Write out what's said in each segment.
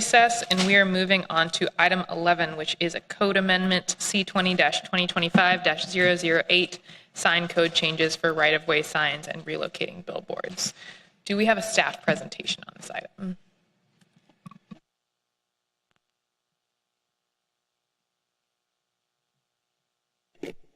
recess, and we are moving on to item 11, which is a code amendment C20-2025-008, sign code changes for right-of-way signs and relocating billboards. Do we have a staff presentation on this item?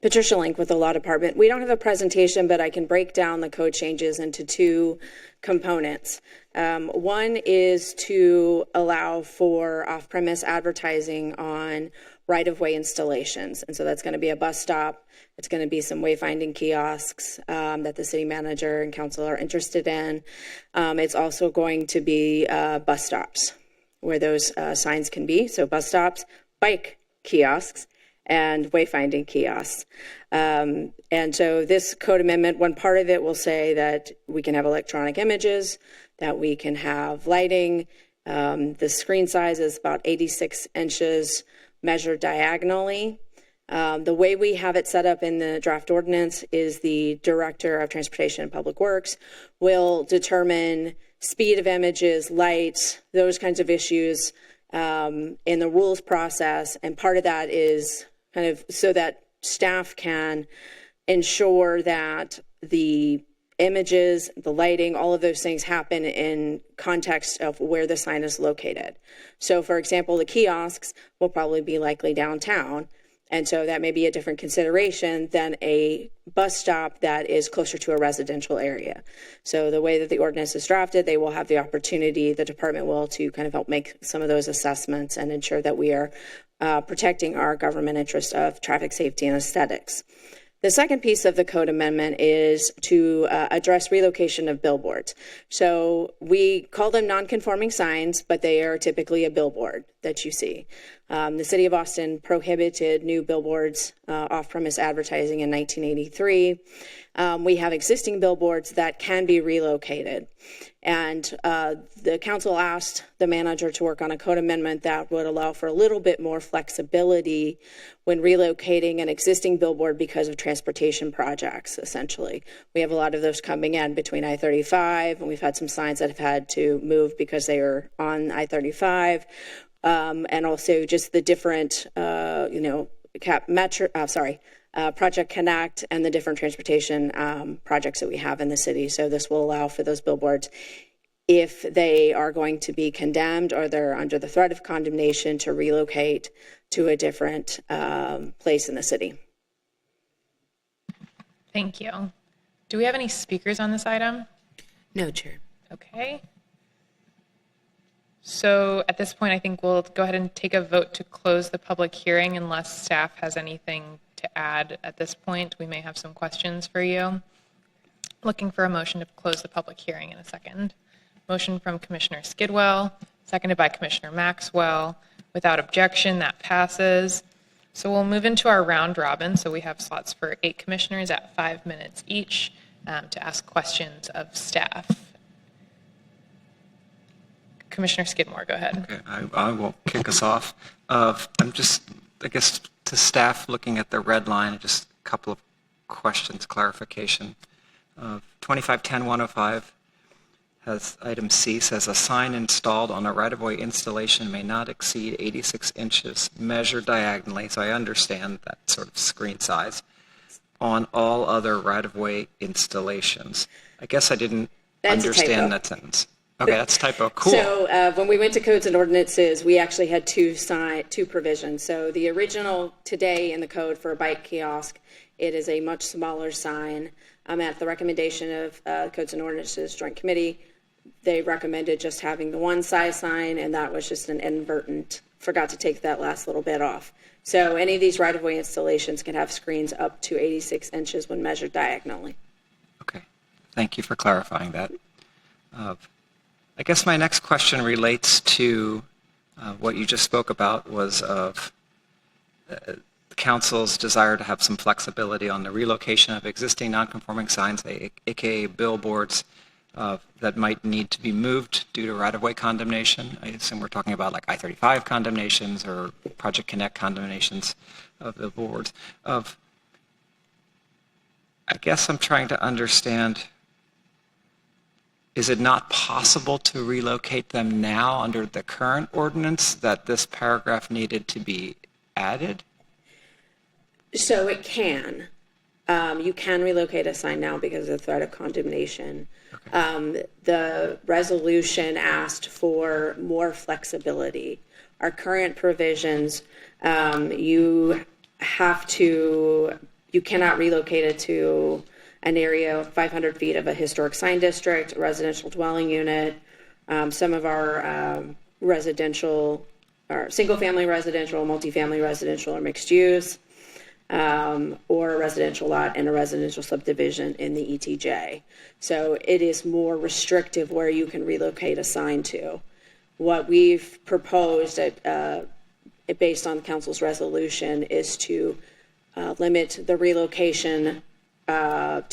Patricia Link with the Law Department. We don't have a presentation, but I can break down the code changes into two components. One is to allow for off-premise advertising on right-of-way installations. And so that's going to be a bus stop. It's going to be some wayfinding kiosks that the city manager and council are interested in. It's also going to be bus stops where those signs can be. So bus stops, bike kiosks, and wayfinding kiosks. And so this code amendment, one part of it will say that we can have electronic images, that we can have lighting. The screen size is about 86 inches measured diagonally. The way we have it set up in the draft ordinance is the Director of Transportation and Public Works will determine speed of images, lights, those kinds of issues in the rules process. And part of that is kind of so that staff can ensure that the images, the lighting, all of those things happen in context of where the sign is located. So for example, the kiosks will probably be likely downtown. And so that may be a different consideration than a bus stop that is closer to a residential area. So the way that the ordinance is drafted, they will have the opportunity, the department will, to kind of help make some of those assessments and ensure that we are protecting our government interest of traffic safety and aesthetics. The second piece of the code amendment is to address relocation of billboards. So we call them non-conforming signs, but they are typically a billboard that you see. The city of Austin prohibited new billboards off-premise advertising in 1983. We have existing billboards that can be relocated. And the council asked the manager to work on a code amendment that would allow for a little bit more flexibility when relocating an existing billboard because of transportation projects, essentially. We have a lot of those coming in between I-35, and we've had some signs that have had to move because they are on I-35. And also just the different, Project Connect and the different transportation projects that we have in the city. So this will allow for those billboards, if they are going to be condemned or they're under the threat of condemnation, to relocate to a different place in the city. Thank you. Do we have any speakers on this item? No, Chair. Okay. So at this point, I think we'll go ahead and take a vote to close the public hearing unless staff has anything to add at this point. We may have some questions for you. Looking for a motion to close the public hearing in a second. Motion from Commissioner Skidwell, seconded by Commissioner Maxwell. Without objection, that passes. So we'll move into our round robin. So we have slots for 8 commissioners at 5 minutes each to ask questions of staff. Commissioner Skidmore, go ahead. Okay, I will kick us off. I'm just, I guess, to staff looking at the red line, just a couple of questions, clarification. 2510-105 has item C, says a sign installed on a right-of-way installation may not exceed 86 inches measured diagonally, so I understand that sort of screen size, on all other right-of-way installations. I guess I didn't understand that sentence. Okay, that's typo. Cool. So when we went to codes and ordinances, we actually had two provisions. So the original today in the code for a bike kiosk, it is a much smaller sign. At the recommendation of Codes and Ordinances Joint Committee, they recommended just having the one size sign, and that was just an inadvertent, forgot to take that last little bit off. So any of these right-of-way installations can have screens up to 86 inches when measured diagonally. Okay, thank you for clarifying that. I guess my next question relates to what you just spoke about, was of the council's desire to have some flexibility on the relocation of existing non-conforming signs, aka billboards, that might need to be moved due to right-of-way condemnation. I assume we're talking about like I-35 condemnations or Project Connect condemnations of billboards. I guess I'm trying to understand is it not possible to relocate them now under the current ordinance that this paragraph needed to be added? So it can. You can relocate a sign now because of the threat of condemnation. The resolution asked for more flexibility. Our current provisions, you cannot relocate it to an area of 500 feet of a historic sign district, a residential dwelling unit. Some of our residential, or single-family residential, multifamily residential, or mixed use. Or a residential lot and a residential subdivision in the ETJ. So it is more restrictive where you can relocate a sign to. What we've proposed based on the council's resolution is to limit the relocation or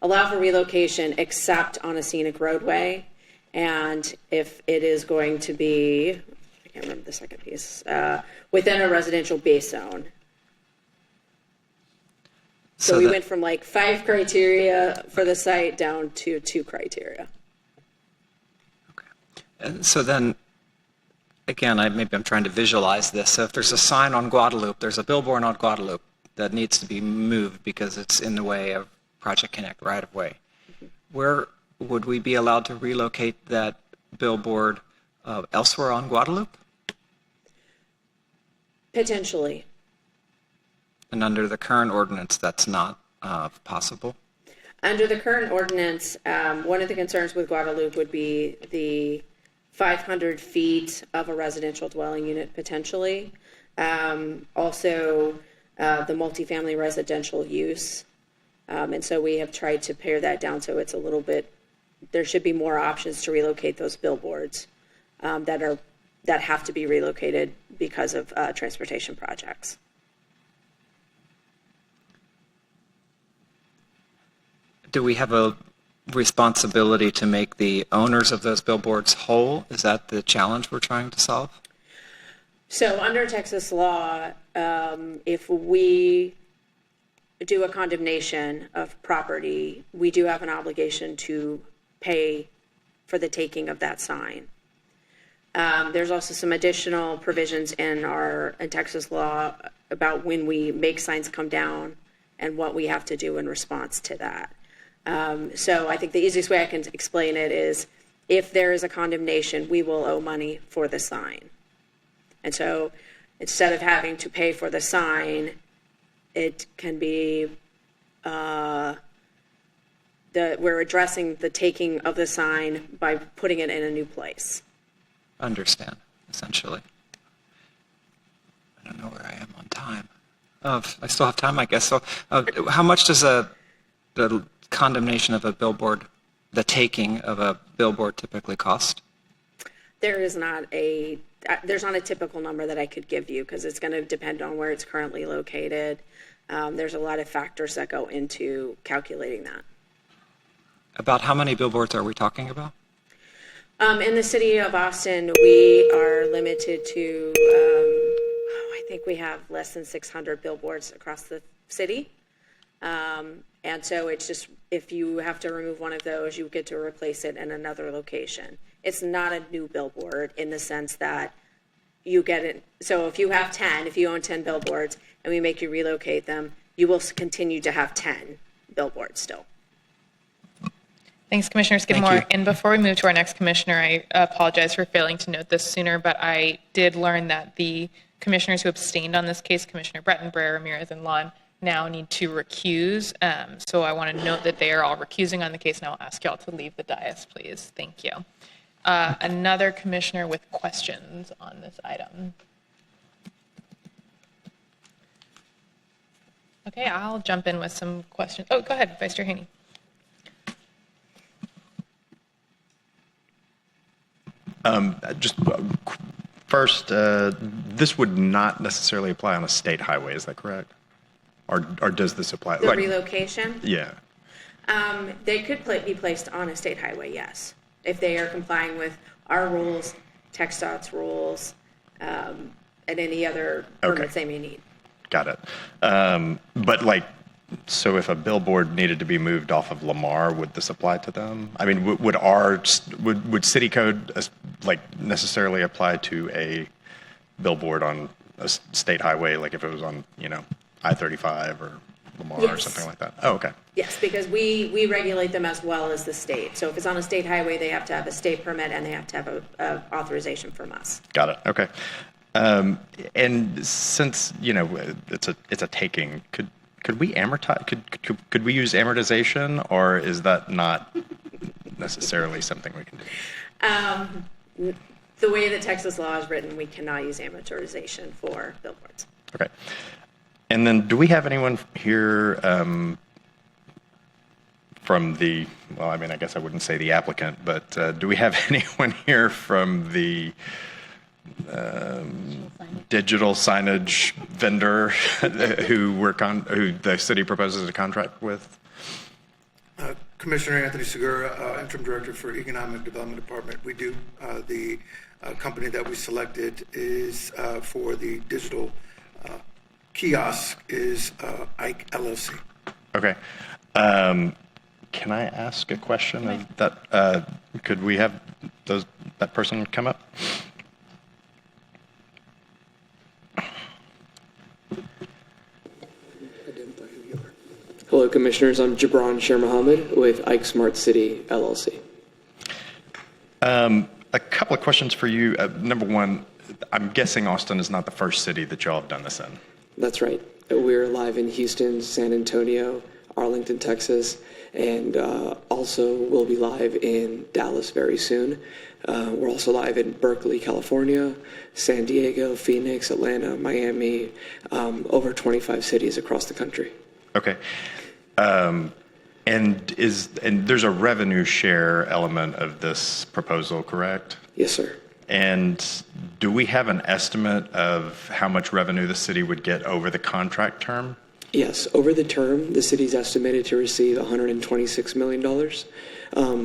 allow for relocation except on a scenic roadway. And if it is going to be, I can't remember the second piece, within a residential base zone. So we went from like 5 criteria for the site down to 2 criteria. Okay. And so then, again, maybe I'm trying to visualize this. So if there's a sign on Guadalupe, there's a billboard on Guadalupe that needs to be moved because it's in the way of Project Connect right-of-way. Mm-hmm. Where would we be allowed to relocate that billboard elsewhere on Guadalupe? Potentially. And under the current ordinance, that's not possible? Under the current ordinance, one of the concerns with Guadalupe would be the 500 feet of a residential dwelling unit potentially. Also, the multifamily residential use. And so we have tried to pare that down so it's a little bit, there should be more options to relocate those billboards that have to be relocated because of transportation projects. Do we have a responsibility to make the owners of those billboards whole? Is that the challenge we're trying to solve? So under Texas law, if we do a condemnation of property, we do have an obligation to pay for the taking of that sign. There's also some additional provisions in Texas law about when we make signs come down and what we have to do in response to that. So I think the easiest way I can explain it is if there is a condemnation, we will owe money for the sign. And so instead of having to pay for the sign, it can be we're addressing the taking of the sign by putting it in a new place. Understand, essentially. I don't know where I am on time. I still have time, I guess. So how much does the condemnation of a billboard, the taking of a billboard typically cost? There's not a typical number that I could give you because it's going to depend on where it's currently located. There's a lot of factors that go into calculating that. About how many billboards are we talking about? In the city of Austin, we are limited to, I think we have less than 600 billboards across the city. And so it's just, if you have to remove one of those, you get to replace it in another location. It's not a new billboard in the sense that you get it. So if you have 10, if you own 10 billboards and we make you relocate them, you will continue to have 10 billboards still. Thanks, Commissioner Skidmore. Thank you. And before we move to our next commissioner, I apologize for failing to note this sooner, but I did learn that the commissioners who abstained on this case, Commissioner Breton, Breyer, Ramirez, and Lon, now need to recuse. So I want to note that they are all recusing on the case, and I'll ask y'all to leave the dais, please. Thank you. Another commissioner with questions on this item. Okay, I'll jump in with some questions. Oh, go ahead, Vice Chair Haney. Just first, this would not necessarily apply on a state highway, is that correct? Or does this apply? The relocation? Yeah. They could be placed on a state highway, yes, if they are complying with our rules, TxDOT's rules, and any other permits they may need. Got it. But like So if a billboard needed to be moved off of Lamar, would this apply to them? I mean, would city code like necessarily apply to a billboard on a state highway, like if it was on, I-35 or Lamar or Yes. something like that? Oh, okay. Yes, because we regulate them as well as the state. So if it's on a state highway, they have to have a state permit and they have to have a authorization from us. Got it. Okay. And since, it's a taking, could we amortize, could we use amortization, or is that not necessarily something we can do? The way that Texas law is written, we cannot use amortization for billboards. Okay. And then do we have anyone here from the, well, I mean, I guess I wouldn't say the applicant, but do we have anyone here from the digital signage vendor who the city proposes a contract with? Commissioner Anthony Segura, Interim Director for Economic Development Department. We do. The company that we selected is for the digital kiosk is Ike LLC. Okay. Can I ask a question of that? Could we have that person come up? Hello, Commissioners. I'm Jabran Sher Mohammed with Ike Smart City, LLC. A couple of questions for you. Number one, I'm guessing Austin is not the first city that y'all have done this in. That's right. We're live in Houston, San Antonio, Arlington, Texas, and also we'll be live in Dallas very soon. We're also live in Berkeley, California, San Diego, Phoenix, Atlanta, Miami, over 25 cities across the country. Okay. And there's a revenue share element of this proposal, correct? Yes, sir. And do we have an estimate of how much revenue the city would get over the contract term? Yes, over the term, the city's estimated to receive $126 million.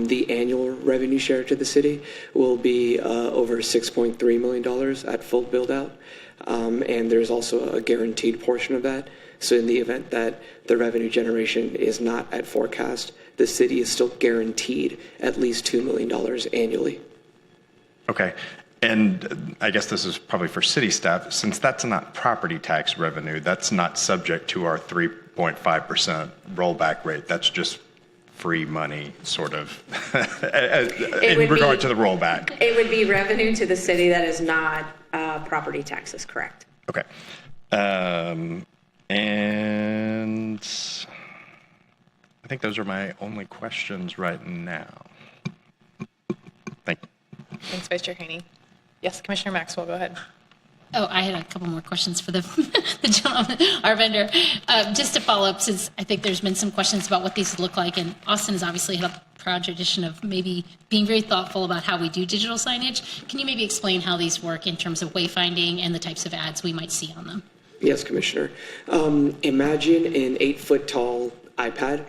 The annual revenue share to the city will be over $6.3 million at full build-out. And there's also a guaranteed portion of that. So in the event that the revenue generation is not at forecast, the city is still guaranteed at least $2 million annually. Okay. And I guess this is probably for city staff. Since that's not property tax revenue, that's not subject to our 3.5% rollback rate. That's just free money, sort of, in regard to the rollback. It would be revenue to the city that is not property taxes, correct? Okay. And I think those are my only questions right now. Thank you. Thanks, Vice Chair Haney. Yes, Commissioner Maxwell, go ahead. Oh, I had a couple more questions for the gentleman, our vendor. Just to follow up, since I think there's been some questions about what these look like, and Austin has obviously had a proud tradition of maybe being very thoughtful about how we do digital signage. Can you maybe explain how these work in terms of wayfinding and the types of ads we might see on them? Yes, Commissioner. Imagine an 8-foot tall iPad.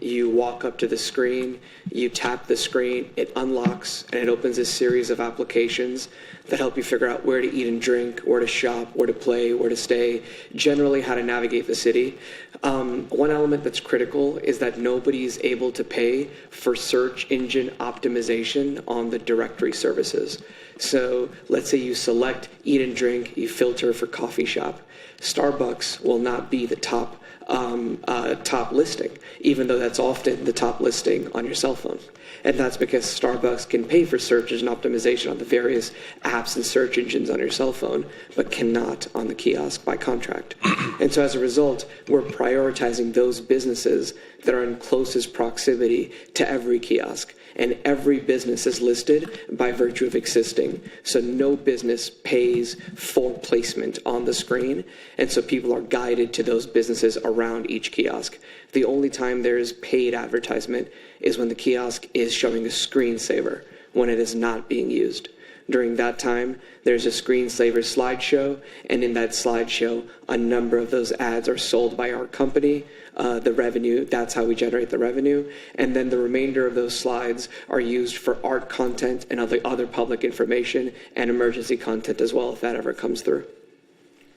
You walk up to the screen, you tap the screen, it unlocks, and it opens a series of applications that help you figure out where to eat and drink, where to shop, where to play, where to stay, generally how to navigate the city. One element that's critical is that nobody is able to pay for search engine optimization on the directory services. So let's say you select eat and drink, you filter for coffee shop. Starbucks will not be the top listing, even though that's often the top listing on your cell phone. And that's because Starbucks can pay for search engine optimization on the various apps and search engines on your cell phone, but cannot on the kiosk by contract. And so as a result, we're prioritizing those businesses that are in closest proximity to every kiosk. And every business is listed by virtue of existing. So no business pays for placement on the screen. And so people are guided to those businesses around each kiosk. The only time there is paid advertisement is when the kiosk is showing a screensaver, when it is not being used. During that time, there's a screensaver slideshow, and in that slideshow, a number of those ads are sold by our company. The revenue, that's how we generate the revenue. And then the remainder of those slides are used for art content and other public information and emergency content as well, if that ever comes through.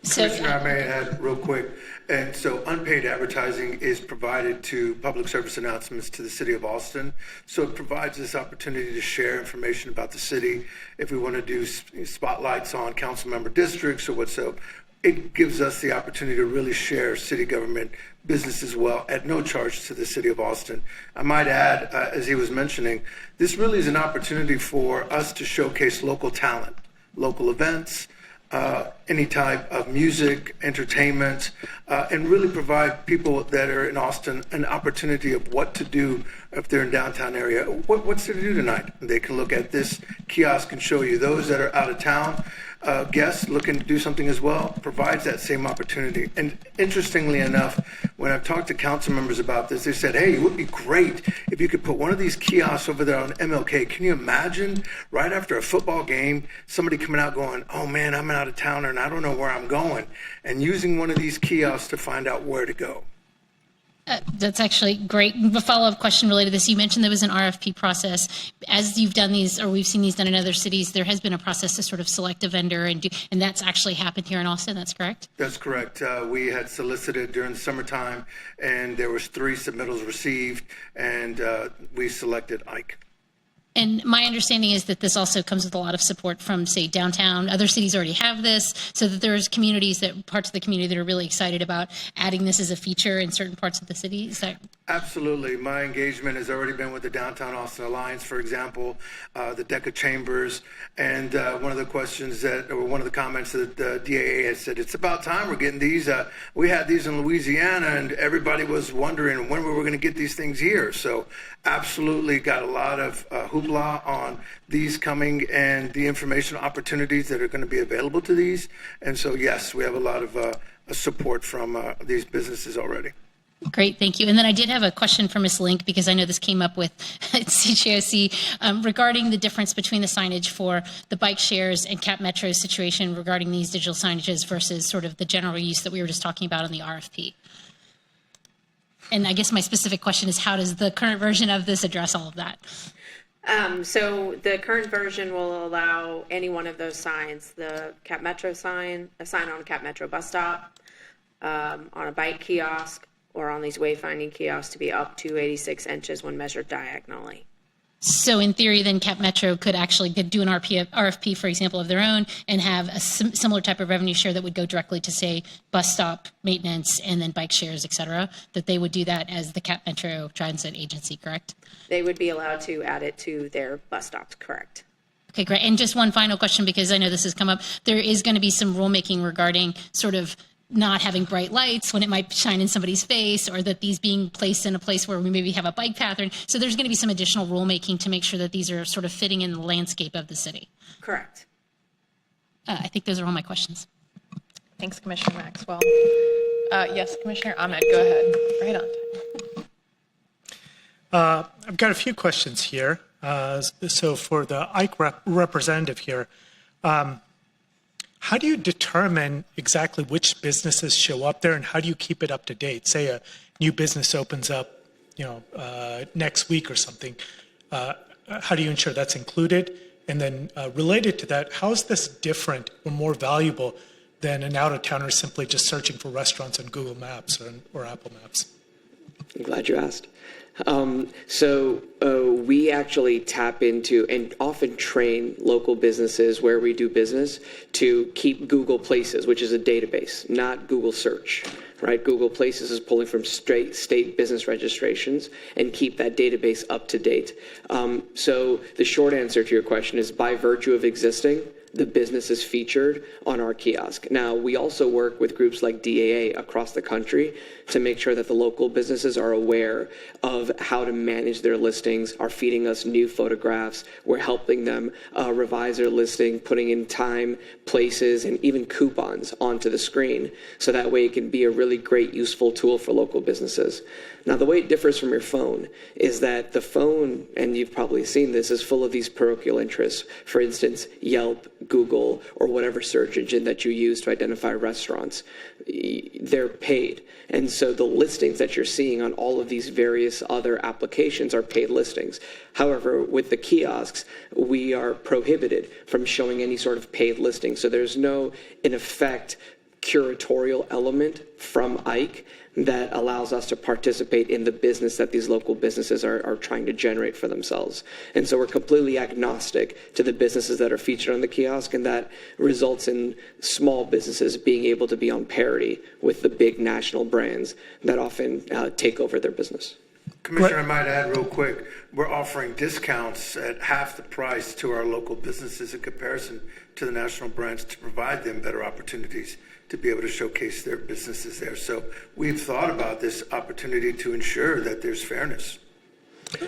So, Commissioner, I may add real quick. And so unpaid advertising is provided to public service announcements to the city of Austin. So it provides this opportunity to share information about the city. If we want to do spotlights on council member districts or whatsoever, it gives us the opportunity to really share city government business as well at no charge to the city of Austin. I might add, as he was mentioning, this really is an opportunity for us to showcase local talent, local events, any type of music, entertainment, and really provide people that are in Austin an opportunity of what to do if they're in downtown area. What's there to do tonight? They can look at this kiosk and show you. Those that are out of town, guests looking to do something as well, provides that same opportunity. And interestingly enough, when I've talked to council members about this, they said, hey, it would be great if you could put one of these kiosks over there on MLK. Can you imagine right after a football game, somebody coming out going, oh man, I'm out of town and I don't know where I'm going, and using one of these kiosks to find out where to go. That's actually great. A follow-up question related to this. You mentioned there was an RFP process. As you've done these, or we've seen these done in other cities, there has been a process to sort of select a vendor, and that's actually happened here in Austin. That's correct? That's correct. We had solicited during the summertime, and there was 3 submittals received, and we selected Ike. And my understanding is that this also comes with a lot of support from, say, downtown. Other cities already have this, so that there's parts of the community that are really excited about adding this as a feature in certain parts of the city. Is that? Absolutely. My engagement has already been with the Downtown Austin Alliance, for example, the DECA Chambers, and one of the comments that the DAA has said, it's about time we're getting these. We had these in Louisiana, and everybody was wondering when we were going to get these things here. So absolutely got a lot of hoopla on these coming and the information opportunities that are going to be available to these. And so, yes, we have a lot of support from these businesses already. Great, thank you. And then I did have a question for Ms. Link, because I know this came up with CJOC regarding the difference between the signage for the bike shares and Cap Metro's situation regarding these digital signages versus sort of the general use that we were just talking about in the RFP. And I guess my specific question is, how does the current version of this address all of that? So the current version will allow any one of those signs, the Cap Metro sign, a sign on a Cap Metro bus stop, on a bike kiosk, or on these wayfinding kiosks to be up to 86 inches when measured diagonally. So in theory, then Cap Metro could actually do an RFP, for example, of their own, and have a similar type of revenue share that would go directly to, say, bus stop maintenance and then bike shares, et cetera, that they would do that as the Cap Metro Transit Agency, correct? They would be allowed to add it to their bus stops, correct? Okay, great. And just one final question, because I know this has come up. There is going to be some rulemaking regarding sort of not having bright lights when it might shine in somebody's face, or that these being placed in a place where we maybe have a bike path. So there's going to be some additional rulemaking to make sure that these are sort of fitting in the landscape of the city. Correct. I think those are all my questions. Thanks, Commissioner Maxwell. Yes, Commissioner Ahmed, go ahead. Right on time. I've got a few questions here. So for the Ike representative here, how do you determine exactly which businesses show up there, and how do you keep it up to date? Say a new business opens up, next week or something. How do you ensure that's included? And then related to that, how is this different or more valuable than an out-of-towner simply just searching for restaurants on Google Maps or Apple Maps? I'm glad you asked. We actually tap into and often train local businesses where we do business to keep Google Places, which is a database, not Google Search, right? Google Places is pulling from state business registrations and keep that database up to date. So the short answer to your question is, by virtue of existing, the business is featured on our kiosk. Now, we also work with groups like DAA across the country to make sure that the local businesses are aware of how to manage their listings, are feeding us new photographs. We're helping them revise their listing, putting in time, places, and even coupons onto the screen. So that way it can be a really great, useful tool for local businesses. Now, the way it differs from your phone is that the phone, and you've probably seen this, is full of these parochial interests. For instance, Yelp, Google, or whatever search engine that you use to identify restaurants. They're paid. And so the listings that you're seeing on all of these various other applications are paid listings. However, with the kiosks, we are prohibited from showing any sort of paid listing. So there's no, in effect, curatorial element from Ike that allows us to participate in the business that these local businesses are trying to generate for themselves. And so we're completely agnostic to the businesses that are featured on the kiosk, and that results in small businesses being able to be on parity with the big national brands that often take over their business. Commissioner, I might add real quick, we're offering discounts at half the price to our local businesses in comparison to the national brands to provide them better opportunities to be able to showcase their businesses there. So we've thought about this opportunity to ensure that there's fairness.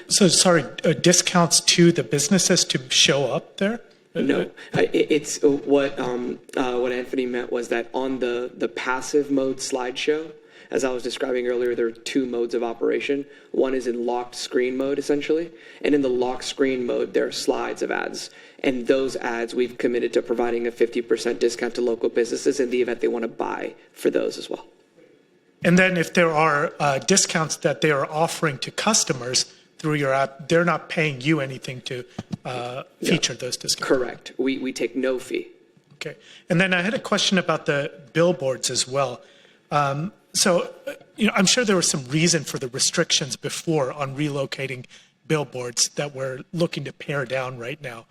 So sorry, discounts to the businesses to show up there? No, it's what Anthony meant was that on the passive mode slideshow, as I was describing earlier, there are two modes of operation. One is in locked screen mode, essentially. And in the locked screen mode, there are slides of ads. And those ads, we've committed to providing a 50% discount to local businesses in the event they want to buy for those as well. And then if there are discounts that they are offering to customers through your app, they're not paying you anything to feature those discounts? Correct. We take no fee. Okay. And then I had a question about the billboards as well. So, I'm sure there was some reason for the restrictions before on relocating billboards that we're looking to pare down right now.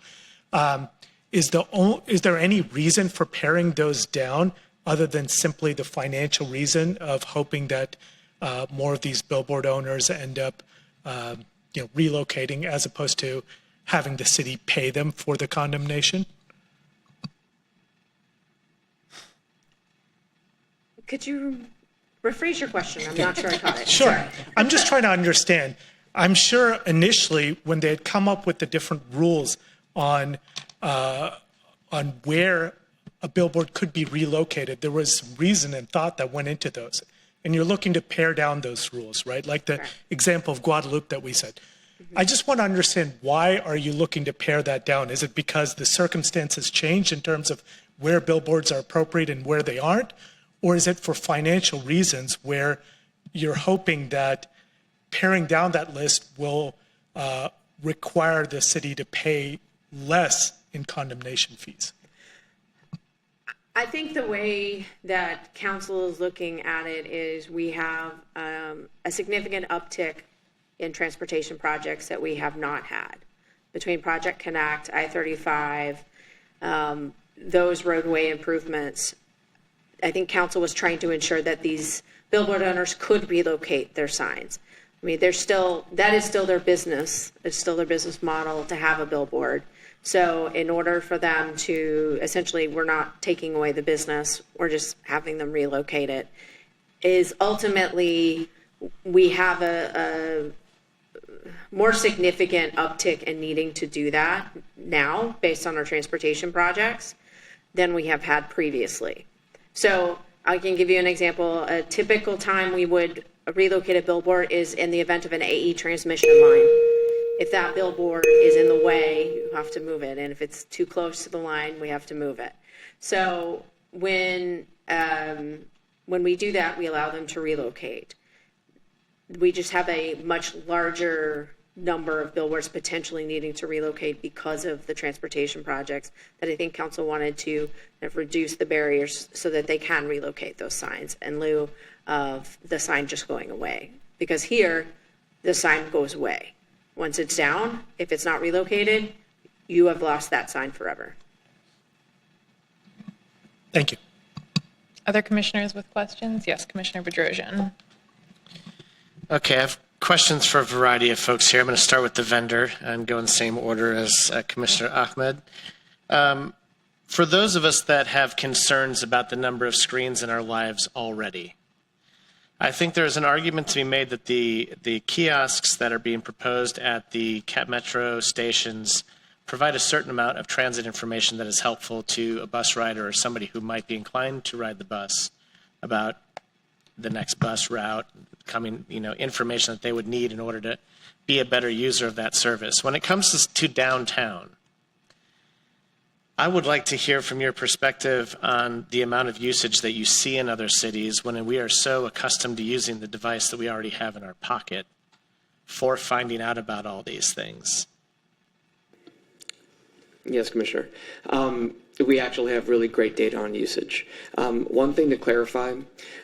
Is there any reason for paring those down other than simply the financial reason of hoping that more of these billboard owners end up, relocating as opposed to having the city pay them for the condemnation? Could you rephrase your question? I'm not sure I caught it. Sure. Sorry. I'm just trying to understand. I'm sure initially when they had come up with the different rules on where a billboard could be relocated, there was some reason and thought that went into those. And you're looking to pare down those rules, right? Like the example of Guadalupe that we said. I just want to understand, why are you looking to pare that down? Is it because the circumstances changed in terms of where billboards are appropriate and where they aren't? Or is it for financial reasons where you're hoping that paring down that list will require the city to pay less in condemnation fees? I think the way that council is looking at it is we have a significant uptick in transportation projects that we have not had. Between Project Connect, I-35, those roadway improvements, I think council was trying to ensure that these billboard owners could relocate their signs. I mean, that is still their business. It's still their business model to have a billboard. So in order for them to, essentially, we're not taking away the business, we're just having them relocate it, is ultimately we have a more significant uptick in needing to do that now based on our transportation projects than we have had previously. So I can give you an example. A typical time we would relocate a billboard is in the event of an AE transmission line. If that billboard is in the way, you have to move it. And if it's too close to the line, we have to move it. So when we do that, we allow them to relocate. We just have a much larger number of billboards potentially needing to relocate because of the transportation projects that I think council wanted to reduce the barriers so that they can relocate those signs in lieu of the sign just going away. Because here, the sign goes away. Once it's down, if it's not relocated, you have lost that sign forever. Thank you. Other commissioners with questions? Yes, Commissioner Bedrosian. Okay, I have questions for a variety of folks here. I'm going to start with the vendor and go in the same order as Commissioner Ahmed. For those of us that have concerns about the number of screens in our lives already, I think there's an argument to be made that the kiosks that are being proposed at the Cap Metro stations provide a certain amount of transit information that is helpful to a bus rider or somebody who might be inclined to ride the bus about the next bus route, information that they would need in order to be a better user of that service. When it comes to downtown, I would like to hear from your perspective on the amount of usage that you see in other cities when we are so accustomed to using the device that we already have in our pocket for finding out about all these things. Yes, Commissioner. We actually have really great data on usage. One thing to clarify,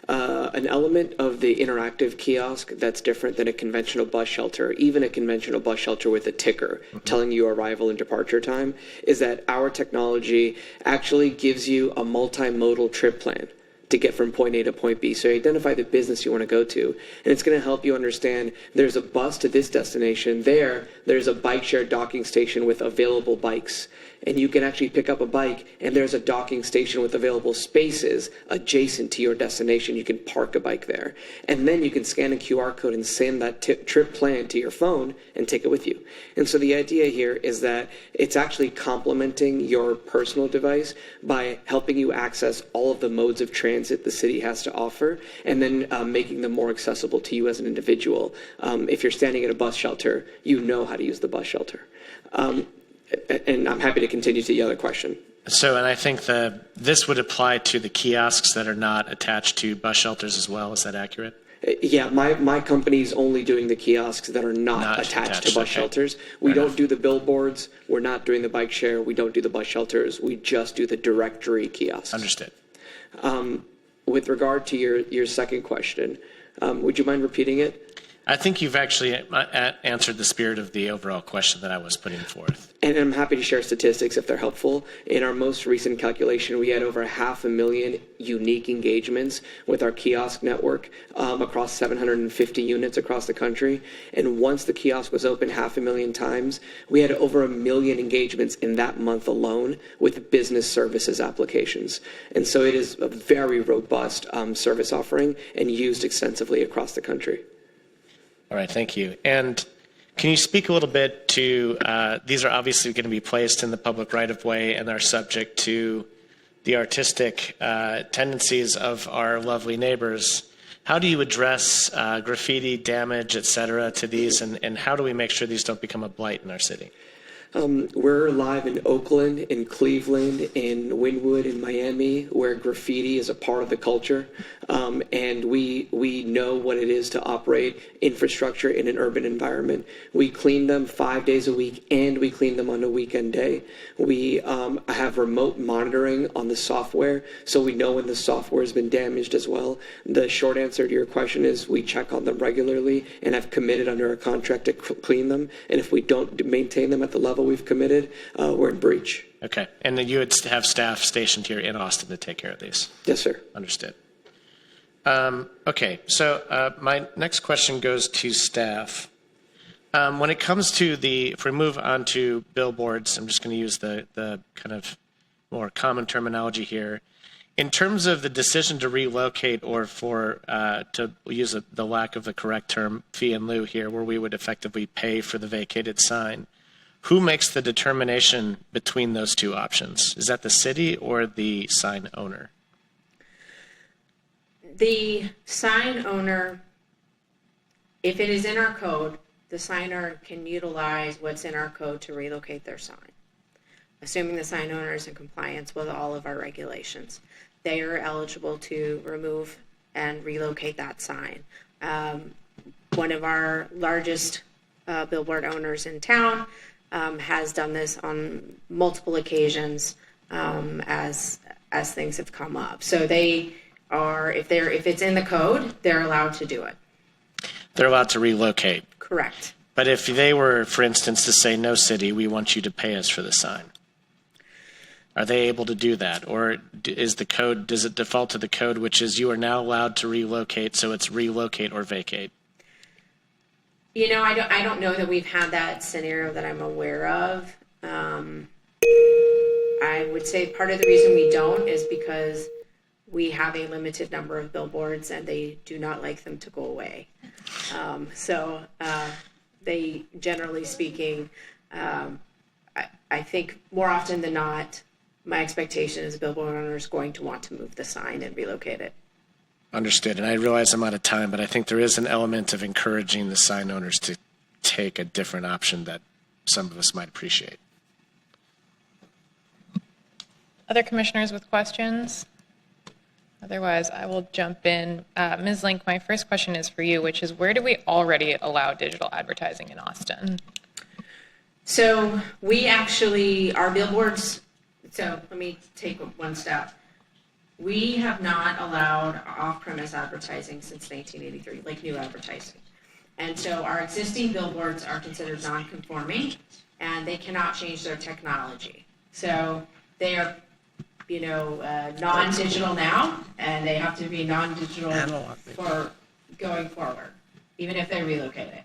an element of the interactive kiosk that's different than a conventional bus shelter, even a conventional bus shelter with a ticker telling you arrival and departure time, is that our technology actually gives you a multimodal trip plan to get from point A to point B. So you identify the business you want to go to, and it's going to help you understand there's a bus to this destination. There's a bike share docking station with available bikes. And you can actually pick up a bike, and there's a docking station with available spaces adjacent to your destination. You can park a bike there. And then you can scan a QR code and send that trip plan to your phone and take it with you. And so the idea here is that it's actually complementing your personal device by helping you access all of the modes of transit the city has to offer, and then making them more accessible to you as an individual. If you're standing at a bus shelter, you know how to use the bus shelter. And I'm happy to continue to the other question. So, and I think this would apply to the kiosks that are not attached to bus shelters as well. Is that accurate? Yeah, my company's only doing the kiosks that are not attached to bus shelters. We don't do the billboards. We're not doing the bike share. We don't do the bus shelters. We just do the directory kiosks. Understood. With regard to your second question, would you mind repeating it? I think you've actually answered the spirit of the overall question that I was putting forth. And I'm happy to share statistics if they're helpful. In our most recent calculation, we had over 500,000 unique engagements with our kiosk network across 750 units across the country. And once the kiosk was open 500,000 times, we had over 1 million engagements in that month alone with business services applications. And so it is a very robust service offering and used extensively across the country. All right, thank you. And can you speak a little bit to, these are obviously going to be placed in the public right-of-way and are subject to the artistic tendencies of our lovely neighbors. How do you address graffiti, damage, et cetera, to these, and how do we make sure these don't become a blight in our city? We're live in Oakland, in Cleveland, in Wynwood, in Miami, where graffiti is a part of the culture. And we know what it is to operate infrastructure in an urban environment. We clean them 5 days a week, and we clean them on a weekend day. We have remote monitoring on the software, so we know when the software has been damaged as well. The short answer to your question is we check on them regularly and have committed under a contract to clean them. And if we don't maintain them at the level we've committed, we're in breach. Okay. And then you would have staff stationed here in Austin to take care of these? Yes, sir. Understood. Okay. So my next question goes to staff. When it comes to if we move on to billboards, I'm just going to use the kind of more common terminology here. In terms of the decision to relocate or to use the lack of the correct term, fee in lieu here, where we would effectively pay for the vacated sign, who makes the determination between those two options? Is that the city or the sign owner? The sign owner, if it is in our code, the sign owner can utilize what's in our code to relocate their sign, assuming the sign owner is in compliance with all of our regulations. They are eligible to remove and relocate that sign. One of our largest billboard owners in town has done this on multiple occasions as things have come up. So they are, if it's in the code, they're allowed to do it. They're allowed to relocate. Correct. But if they were, for instance, to say, no, city, we want you to pay us for the sign, are they able to do that? Or does it default to the code, which is you are now allowed to relocate, so it's relocate or vacate? You know, I don't know that we've had that scenario that I'm aware of. I would say part of the reason we don't is because we have a limited number of billboards and they do not like them to go away. So they, generally speaking, I think more often than not, my expectation is a billboard owner is going to want to move the sign and relocate it. Understood. And I realize I'm out of time, but I think there is an element of encouraging the sign owners to take a different option that some of us might appreciate. Other commissioners with questions? Otherwise, I will jump in. Ms. Link, my first question is for you, which is where do we already allow digital advertising in Austin? So we actually, our billboards so let me take one step. We have not allowed off-premise advertising since 1983, like new advertising. And so our existing billboards are considered non-conforming, and they cannot change their technology. So they are, non-digital now, and they have to be non-digital for going forward, even if they relocate it.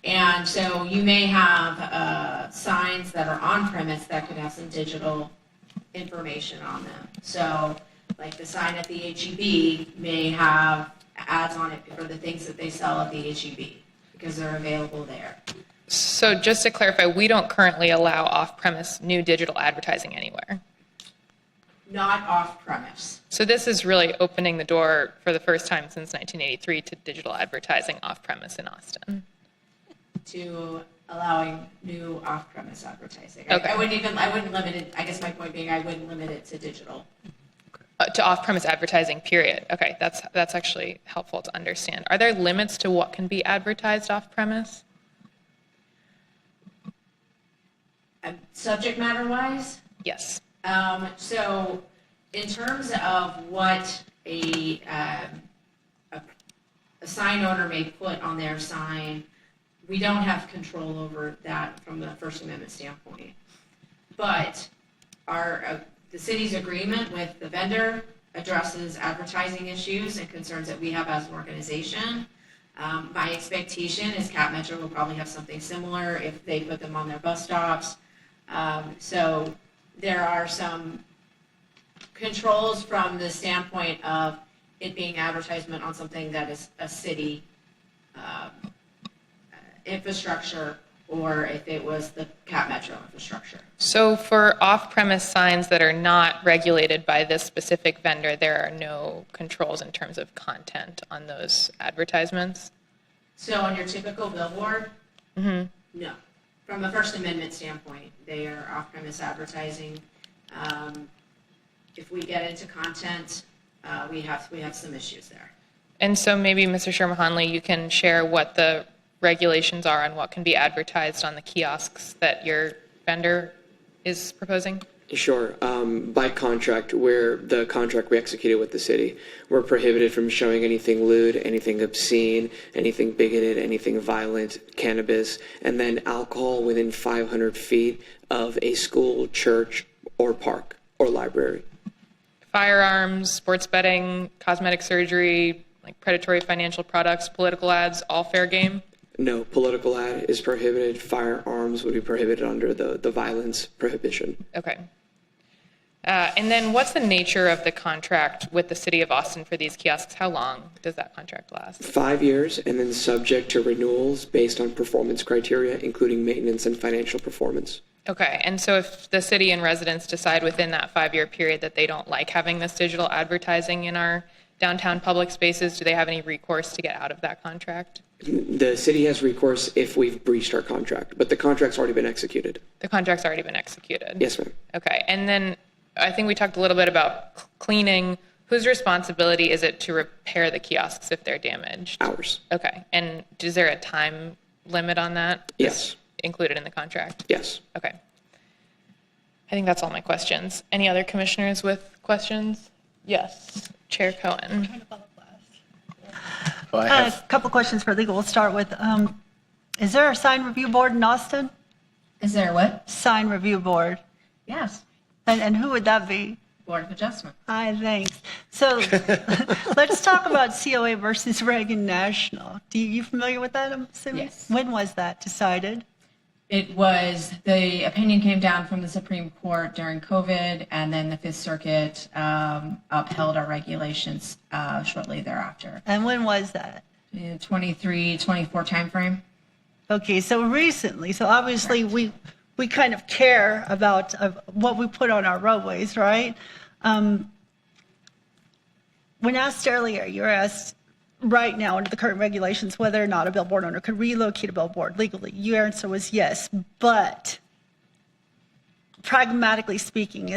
And so you may have signs that are on-premise that could have some digital information on them. So, like the sign at the HEB may have ads on it for the things that they sell at the HEB because they're available there. So just to clarify, we don't currently allow off-premise new digital advertising anywhere. Not off-premise. So this is really opening the door for the first time since 1983 to digital advertising off-premise in Austin. To allowing new off-premise advertising. Okay. I wouldn't limit it, I guess my point being, I wouldn't limit it to digital. To off-premise advertising, period. Okay, that's actually helpful to understand. Are there limits to what can be advertised off-premise? Subject matter-wise? Yes. So in terms of what a sign owner may put on their sign, we don't have control over that from the First Amendment standpoint. But the city's agreement with the vendor addresses advertising issues and concerns that we have as an organization. My expectation is Cap Metro will probably have something similar if they put them on their bus stops. So there are some controls from the standpoint of it being advertisement on something that is a city infrastructure, or if it was the Cap Metro infrastructure. So for off-premise signs that are not regulated by this specific vendor, there are no controls in terms of content on those advertisements? So on your typical billboard, no. From a First Amendment standpoint, they are off-premise advertising. If we get into content, we have some issues there. And so maybe, Mr. Sherman-Hanley, you can share what the regulations are on what can be advertised on the kiosks that your vendor is proposing? Sure. By contract, where the contract we executed with the city, we're prohibited from showing anything lewd, anything obscene, anything bigoted, anything violent, cannabis, and then alcohol within 500 feet of a school, church, or park, or library. Firearms, sports betting, cosmetic surgery, like predatory financial products, political ads, all fair game? No, political ad is prohibited. Firearms would be prohibited under the violence prohibition. Okay. And then what's the nature of the contract with the city of Austin for these kiosks? How long does that contract last? 5 years, and then subject to renewals based on performance criteria, including maintenance and financial performance. Okay, and so if the city and residents decide within that 5-year period that they don't like having this digital advertising in our downtown public spaces, do they have any recourse to get out of that contract? The city has recourse if we've breached our contract, but the contract's already been executed. The contract's already been executed? Yes, ma'am. Okay, and then I think we talked a little bit about cleaning. Whose responsibility is it to repair the kiosks if they're damaged? Ours. Okay, and is there a time limit on that? Yes. Included in the contract? Yes. Okay. I think that's all my questions. Any other commissioners with questions? Yes, Chair Cohen. Well, I A have, couple questions for legal. We'll start with, is there a sign review board in Austin? Is there what? Sign review board. Yes, And who would that be? Board of Adjustment. Hi, thanks. So let's talk about COA versus Reagan National. You familiar with that, I'm assuming? Yes. When was that decided? It was, the opinion came down from the Supreme Court during COVID, and then the Fifth Circuit upheld our regulations shortly thereafter. And when was that? In 23, 24 timeframe. Okay, so recently, so obviously we kind of care about what we put on our roadways, right? When asked earlier, you were asked right now under the current regulations whether or not a billboard owner could relocate a billboard legally. Your answer was yes, but pragmatically speaking,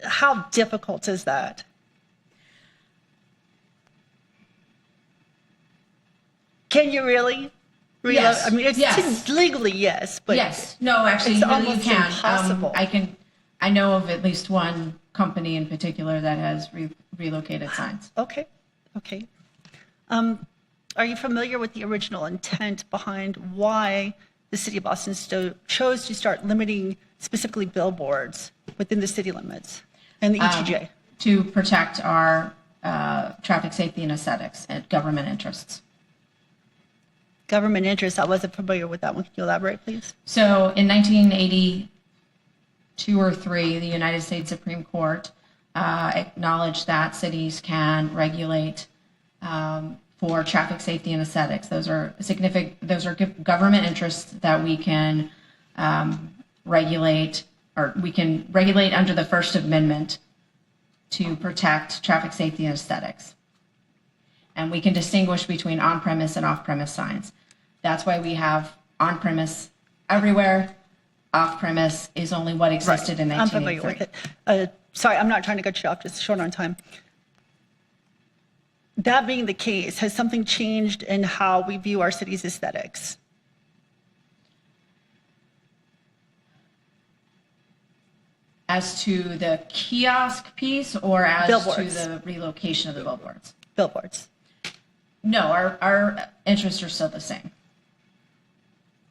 how difficult is that? Can you really? Yes, I mean, it's yes. legally yes, but Yes, no, actually, it's really you almost can. impossible. I I know of at least one company in particular that has relocated signs. Okay, okay. Are you familiar with the original intent behind why the city of Boston chose to start limiting specifically billboards within the city limits and the ETJ? To protect our traffic safety and aesthetics and government interests. Government interest, I wasn't familiar with that one. Can you elaborate, please? So in 1982 or 3, the United States Supreme Court acknowledged that cities can regulate for traffic safety and aesthetics. Those are significant. Those are government interests that we can regulate, or we can regulate under the First Amendment to protect traffic safety and aesthetics. And we can distinguish between on-premise and off-premise signs. That's why we have on-premise everywhere. Off-premise is only what existed in 1983. I'm familiar with it. Sorry, I'm not trying to cut you off, just short on time. That being the case, has something changed in how we view our city's aesthetics? As to the kiosk piece or as Billboards. to the relocation of the billboards? Billboards. No, our interests are still the same.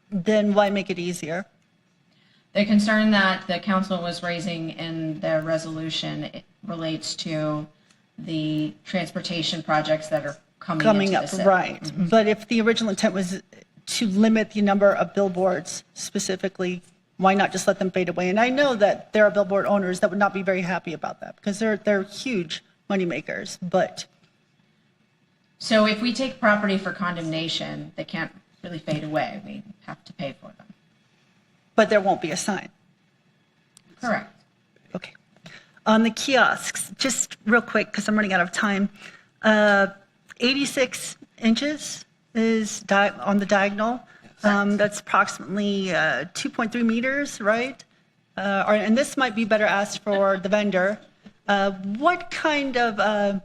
Then why make it easier? The concern that the council was raising in their resolution relates to the transportation projects that are coming into Up, the city. right. But if the original intent was to limit the number of billboards specifically, why not just let them fade away? And I know that there are billboard owners that would not be very happy about that because they're huge moneymakers, but So if we take property for condemnation, they can't really fade away. We have to pay for them. there won't be a sign. Correct. Okay. On the kiosks, just real quick, because I'm running out of time, 86 inches is on the diagonal. That's approximately 2.3 meters, right? And this might be better asked for the vendor. What kind of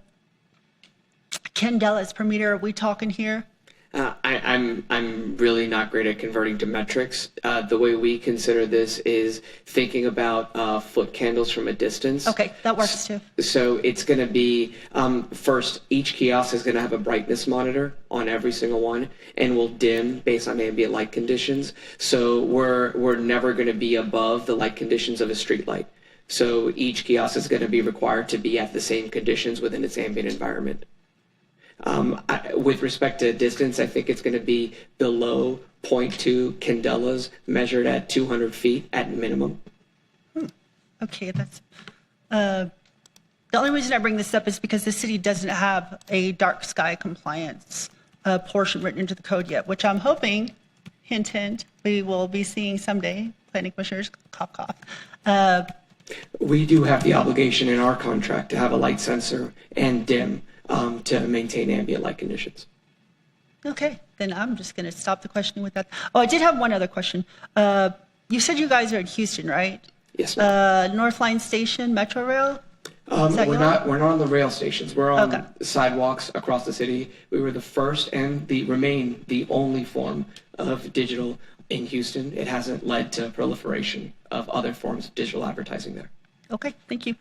candelas per meter are we talking here? I'm really not great at converting to metrics. The way we consider this is thinking about foot candles from a distance. Okay, that works too. So it's going to be, first, each kiosk is going to have a brightness monitor on every single one and will dim based on ambient light conditions. So we're never going to be above the light conditions of a street light. So each kiosk is going to be required to be at the same conditions within its ambient environment. With respect to distance, I think it's going to be below 0.2 candelas measured at 200 feet at minimum. Okay, that's the only reason I bring this up is because the city doesn't have a dark sky compliance portion written into the code yet, which I'm hoping, hint, hint, we will be seeing someday. Planning commissioners, cough, cough. We do have the obligation in our contract to have a light sensor and dim to maintain ambient light conditions. Okay, then I'm just going to stop the questioning with that. Oh, I did have one other question. You said you guys are in Houston, right? Yes, ma'am. North Line Station, Metro Rail? We're not on the rail stations. We're on Okay. sidewalks across the city. We were the first and remain the only form of digital in Houston. It hasn't led to proliferation of other forms of digital advertising there. Okay, thank you.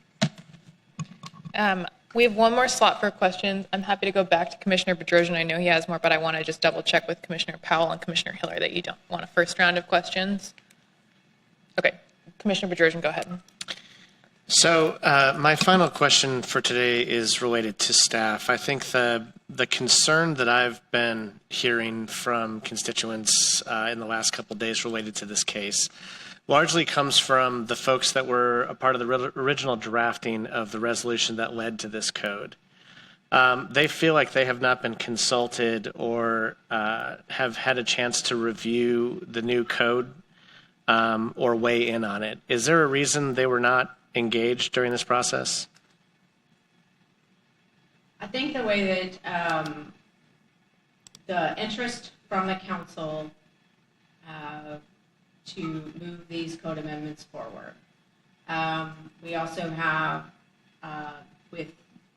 We have one more slot for questions. I'm happy to go back to Commissioner Bedrosian. I know he has more, but I want to just double check with Commissioner Powell and Commissioner Hiller that you don't want a first round of questions. Okay, Commissioner Bedrosian, go ahead. So my final question for today is related to staff. I think the concern that I've been hearing from constituents in the last couple of days related to this case largely comes from the folks that were a part of the original drafting of the resolution that led to this code. They feel like they have not been consulted or have had a chance to review the new code or weigh in on it. Is there a reason they were not engaged during this process? I think the way that the interest from the council to move these code amendments forward. We also have, with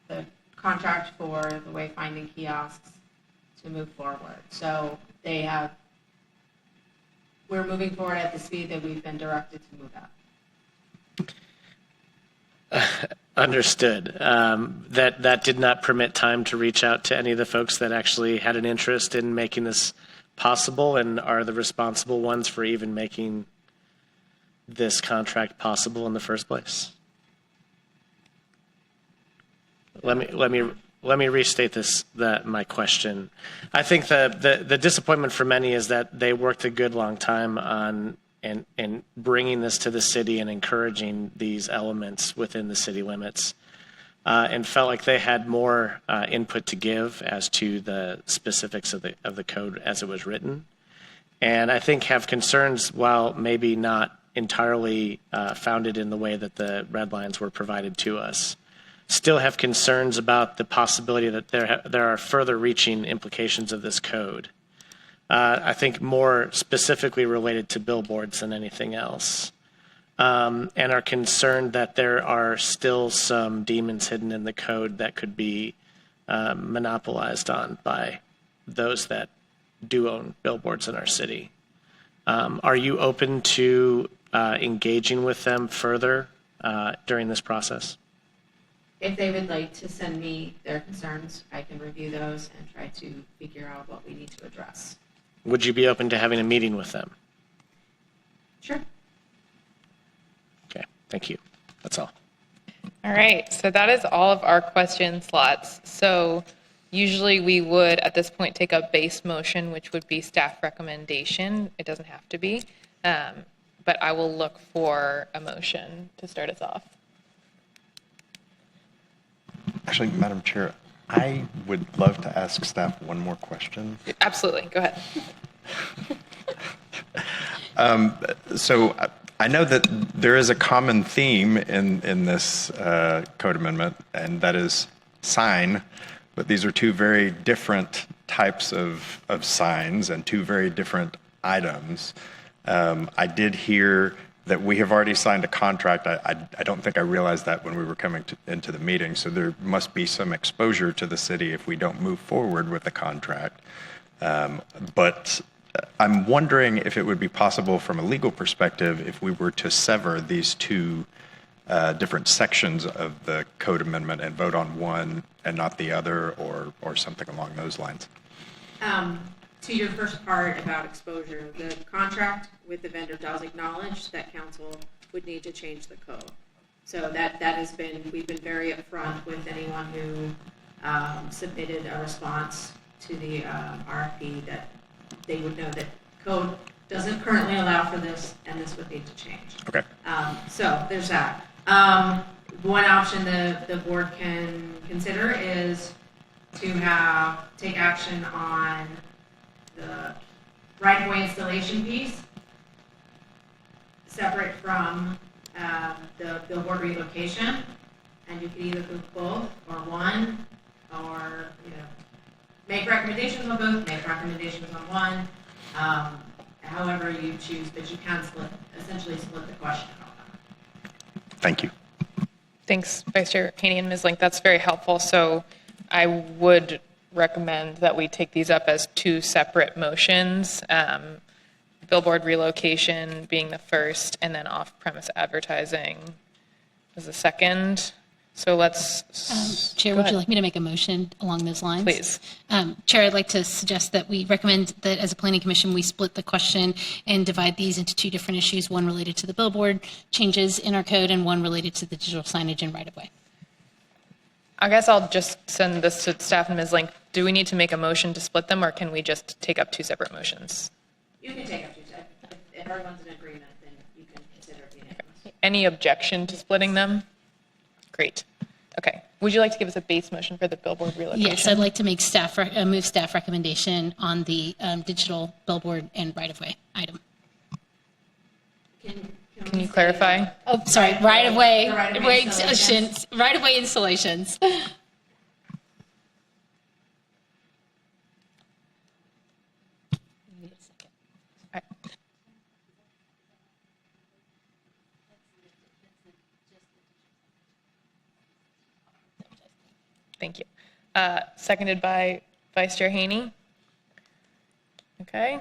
the contract for the wayfinding kiosks, to move forward. So we're moving forward at the speed that we've been directed to move at. Understood. That did not permit time to reach out to any of the folks that actually had an interest in making this possible and are the responsible ones for even making this contract possible in the first place. Let me restate my question. I think the disappointment for many is that they worked a good long time on and bringing this to the city and encouraging these elements within the city limits, and felt like they had more input to give as to the specifics of the code as it was written, and I think have concerns, while maybe not entirely founded in the way that the red lines were provided to us, still have concerns about the possibility that there are further reaching implications of this code. I think more specifically related to billboards than anything else, and are concerned that there are still some demons hidden in the code that could be monopolized on by those that do own billboards in our city. Are you open to engaging with them further during this process? If they would like to send me their concerns, I can review those and try to figure out what we need to address. Would you be open to having a meeting with them? Sure. Okay, thank you. That's all. All right, so that is all of our question slots. So usually we would, at this point, take a base motion, which would be staff recommendation. It doesn't have to be, but I will look for a motion to start us off. Actually, Madam Chair, I would love to ask staff one more question. Absolutely, go ahead. So I know that there is a common theme in this code amendment, and that is sign, but these are two very different types of signs and two very different items. I did hear that we have already signed a contract. I don't think I realized that when we were coming into the meeting, so there must be some exposure to the city if we don't move forward with the contract. But I'm wondering if it would be possible from a legal perspective if we were to sever these two different sections of the code amendment and vote on one and not the other, or something along those lines. To your first part about exposure, the contract with the vendor does acknowledge that council would need to change the code. So that has been, we've been very upfront with anyone who submitted a response to the RFP that they would know that code doesn't currently allow for this, and this would need to change. Okay. So there's that. One option the board can consider is to take action on the right-of-way installation piece, separate from the billboard relocation, and you could either do both or one, or make recommendations on both, make recommendations on one, however you choose, but you can essentially split the question on them. Thank you. Thanks, Vice Chair Haney and Ms. Link. That's very helpful. So I would recommend that we take these up as two separate motions, billboard relocation being the first, and then off-premise advertising as the second. So let's... Chair, would you like me to make a motion along those lines? Please. Chair, I'd like to suggest that we recommend that as a planning commission, we split the question and divide these into two different issues, one related to the billboard changes in our code and one related to the digital signage and right-of-way. I guess I'll just send this to staff and Ms. Link. Do we need to make a motion to split them, or can we just take up two separate motions? You can take up two separate. If everyone's in agreement, then you can consider it unanimous. Any objection to splitting them? Great. Okay. Would you like to give us a base motion for the billboard relocation? Yes, I'd like to make move staff recommendation on the digital billboard and right-of-way item. Can you clarify? Oh, sorry, right-of-way installations. right-of-way installations. Thank you. Seconded by Vice Chair Haney. Okay.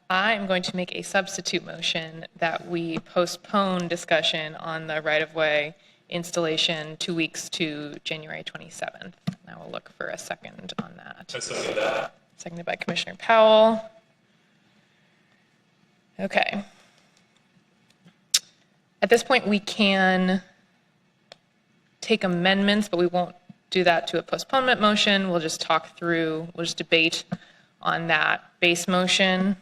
I'm going to make a substitute motion that we postpone discussion on the right-of-way installation 2 weeks to January 27th. I will look for a second on that. I second that. Seconded by Commissioner Powell. Okay. At this point, we can take amendments, but we won't do that to a postponement motion. We'll just we'll just debate on that base motion.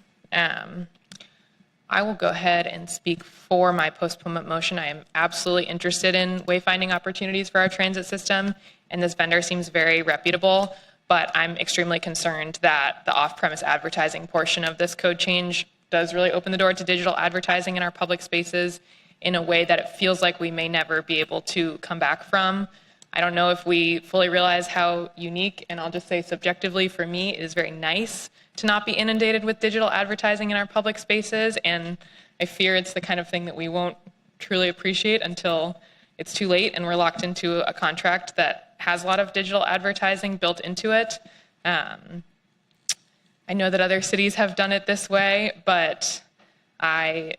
I will go ahead and speak for my postponement motion. I am absolutely interested in wayfinding opportunities for our transit system, and this vendor seems very reputable, but I'm extremely concerned that the off-premise advertising portion of this code change does really open the door to digital advertising in our public spaces in a way that it feels like we may never be able to come back from. I don't know if we fully realize how unique, and I'll just say subjectively for me, it is very nice to not be inundated with digital advertising in our public spaces, and I fear it's the kind of thing that we won't truly appreciate until it's too late and we're locked into a contract that has a lot of digital advertising built into it. I know that other cities have done it this way, but I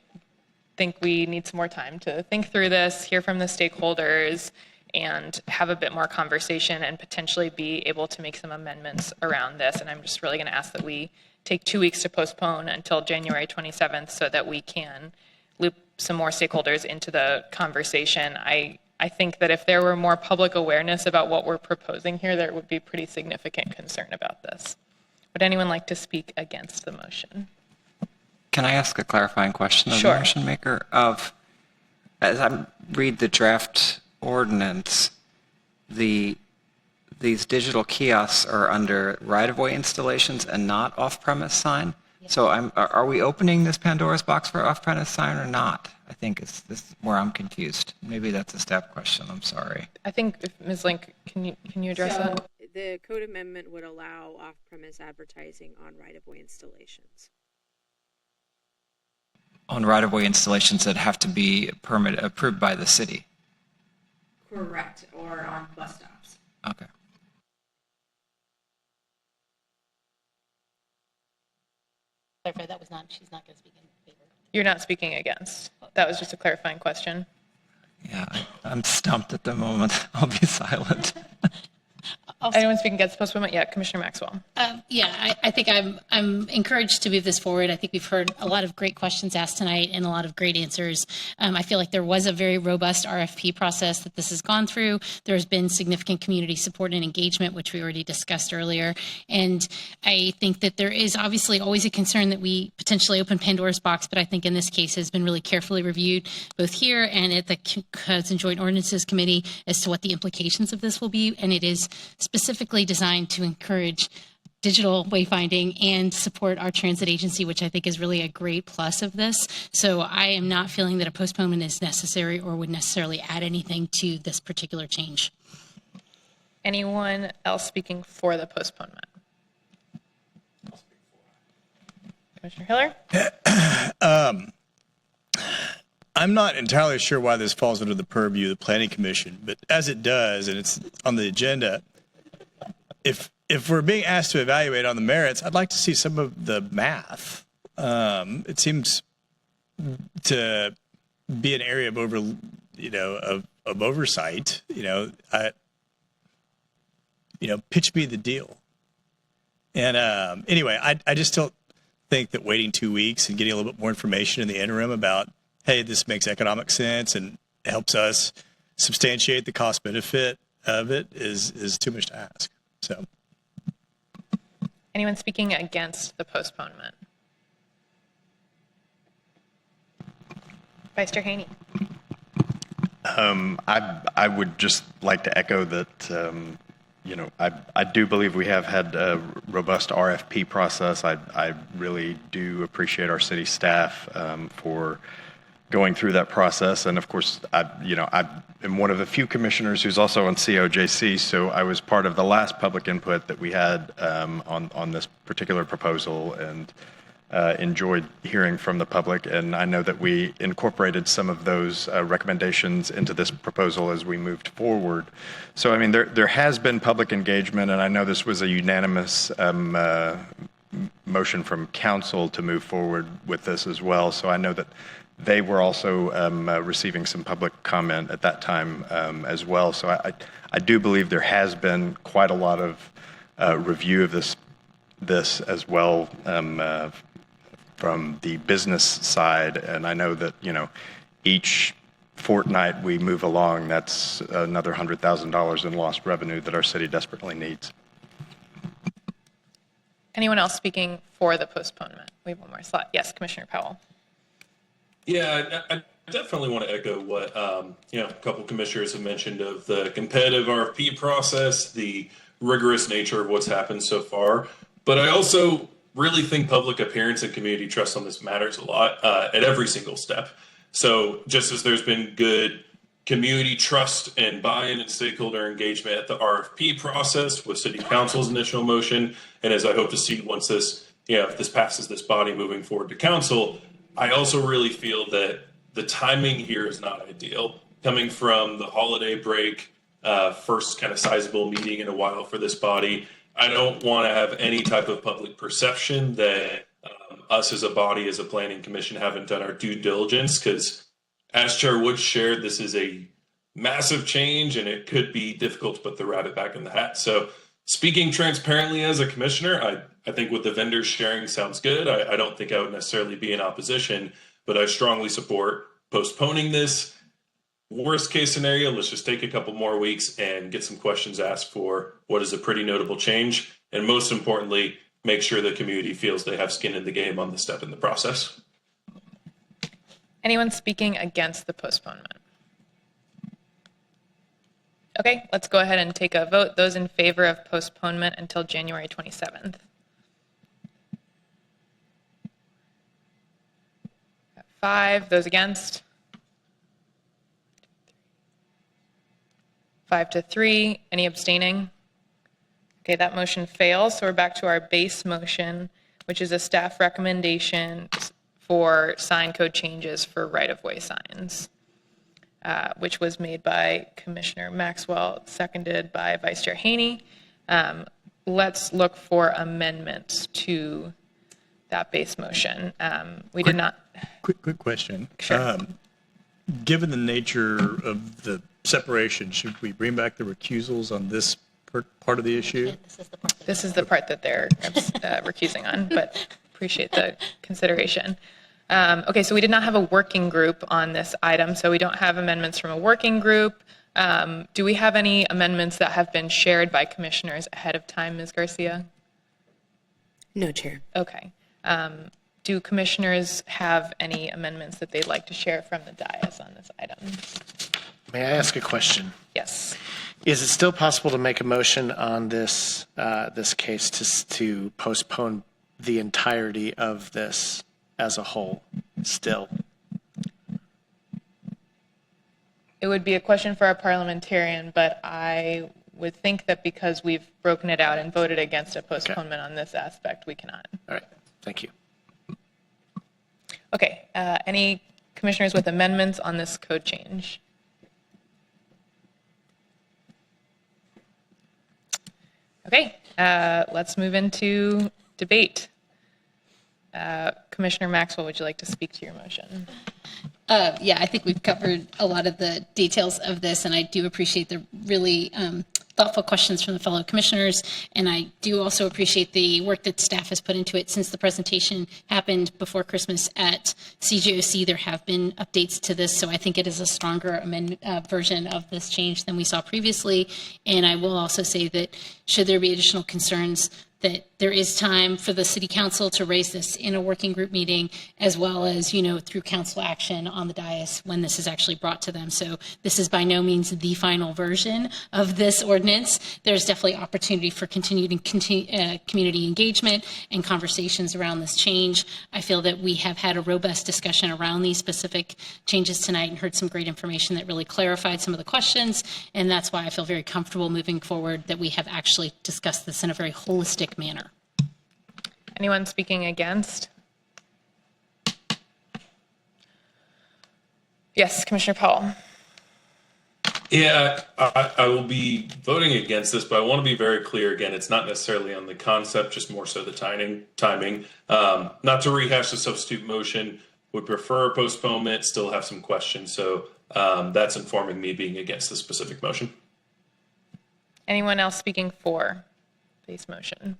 think we need some more time to think through this, hear from the stakeholders, and have a bit more conversation and potentially be able to make some amendments around this. And I'm just really going to ask that we take 2 weeks to postpone until January 27th so that we can loop some more stakeholders into the conversation. I think that if there were more public awareness about what we're proposing here, there would be pretty significant concern about this. Would anyone like to speak against the motion? Can I ask a clarifying question of Sure. the motion maker? As I read the draft ordinance, these digital kiosks are under right-of-way installations and not off-premise sign. So are we opening this Pandora's box for off-premise sign or not? I think this is where I'm confused. Maybe that's a staff question. I'm sorry. I think, if Ms. Link, can you address that? The code amendment would allow off-premise advertising on right-of-way installations. On right-of-way installations that have to be approved by the city. Correct, or on bus stops. Okay. Clarify, she's not going to speak in favor. You're not speaking against. That was just a clarifying question. Yeah, I'm stumped at the moment. I'll be silent. Anyone speaking against postponement? Yeah, Commissioner Maxwell. I think I'm encouraged to move this forward. I think we've heard a lot of great questions asked tonight and a lot of great answers. I feel like there was a very robust RFP process that this has gone through. There's been significant community support and engagement, which we already discussed earlier. And I think that there is obviously always a concern that we potentially open Pandora's box, but I think in this case has been really carefully reviewed both here and at the Codes and Joint Ordinances Committee as to what the implications of this will be. And it is specifically designed to encourage digital wayfinding and support our transit agency, which I think is really a great plus of this. So I am not feeling that a postponement is necessary or would necessarily add anything to this particular change. Anyone else speaking for the postponement? Commissioner Hiller? I'm not entirely sure why this falls under the purview of the Planning Commission, but as it does, and it's on the agenda, if we're being asked to evaluate on the merits, I'd like to see some of the math. It seems to be an area of of oversight. Pitch me the deal. And anyway, I just don't think that waiting 2 weeks and getting a little bit more information in the interim about, hey, this makes economic sense and helps us substantiate the cost benefit of it is too much to ask. So, Anyone speaking against the postponement? Vice Chair Haney. I would just like to echo that, I do believe we have had a robust RFP process. I really do appreciate our city staff for going through that process. And of course, I am one of the few commissioners who's also on COJC, so I was part of the last public input that we had on this particular proposal and enjoyed hearing from the public. And I know that we incorporated some of those recommendations into this proposal as we moved forward. So, I mean, there has been public engagement, and I know this was a unanimous motion from council to move forward with this as well. So I know that they were also receiving some public comment at that time as well. So I do believe there has been quite a lot of review of this as well from the business side. And I know that, each fortnight we move along, that's another $100,000 in lost revenue that our city desperately needs. Anyone else speaking for the postponement? We have one more slot. Yes, Commissioner Powell. Yeah, I definitely want to echo what a couple commissioners have mentioned of the competitive RFP process, the rigorous nature of what's happened so far. But I also really think public appearance and community trust on this matters a lot at every single step. So just as there's been good community trust and buy-in and stakeholder engagement at the RFP process with City Council's initial motion, and as I hope to see once this, if this passes this body moving forward to council, I also really feel that the timing here is not ideal. Coming from the holiday break, first kind of sizable meeting in a while for this body, I don't want to have any type of public perception that us as a body, as a planning commission, haven't done our due diligence, because as Chair Woods shared, this is a massive change and it could be difficult to put the rabbit back in the hat. So speaking transparently as a commissioner, I think what the vendors sharing sounds good. I don't think I would necessarily be in opposition, but I strongly support postponing this. Worst case scenario, let's just take a couple more weeks and get some questions asked for what is a pretty notable change. And most importantly, make sure the community feels they have skin in the game on this step in the process. Anyone speaking against the postponement? Okay, let's go ahead and take a vote. Those in favor of postponement until January 27th. 5, those against? 5-3, any abstaining? Okay, that motion fails. So we're back to our base motion, which is a staff recommendation for sign code changes for right-of-way signs, which was made by Commissioner Maxwell, seconded by Vice Chair Haney. Let's look for amendments to that base motion. We did not. Quick question. Sure. Given the nature of the separation, should we bring back the recusals on this part of the issue? This is the part that they're recusing on, but appreciate the consideration. Okay, so we did not have a working group on this item, so we don't have amendments from a working group. Do we have any amendments that have been shared by commissioners ahead of time, Ms. Garcia? No, Chair. Okay. Do commissioners have any amendments that they'd like to share from the dais on this item? May I ask a question? Yes. Is it still possible to make a motion on this this case to postpone the entirety of this as a whole still? It would be a question for our parliamentarian, but I would think that because we've broken it out and voted against a postponement on this aspect, we cannot. All right. Thank you. Okay. Any commissioners with amendments on this code change? Okay. Let's move into debate. Commissioner Maxwell, would you like to speak to your motion? Yeah, I think we've covered a lot of the details of this, and I do appreciate the really thoughtful questions from the fellow commissioners, and I do also appreciate the work that staff has put into it since the presentation happened before Christmas at CJOC. There have been updates to this, so I think it is a stronger version of this change than we saw previously, and I will also say that should there be additional concerns, that there is time for the city council to raise this in a working group meeting, as well as, through council action on the dais when this is actually brought to them. So this is by no means the final version of this ordinance. There's definitely opportunity for continued community engagement and conversations around this change. I feel that we have had a robust discussion around these specific changes tonight and heard some great information that really clarified some of the questions. And that's why I feel very comfortable moving forward that we have actually discussed this in a very holistic manner. Anyone speaking against? Yes, Commissioner Powell. Yeah, I will be voting against this, but I want to be very clear. Again, it's not necessarily on the concept, just more so the timing. Not to rehash the substitute motion, would prefer a postponement, still have some questions. So that's informing me being against the specific motion. Anyone else speaking for base motion?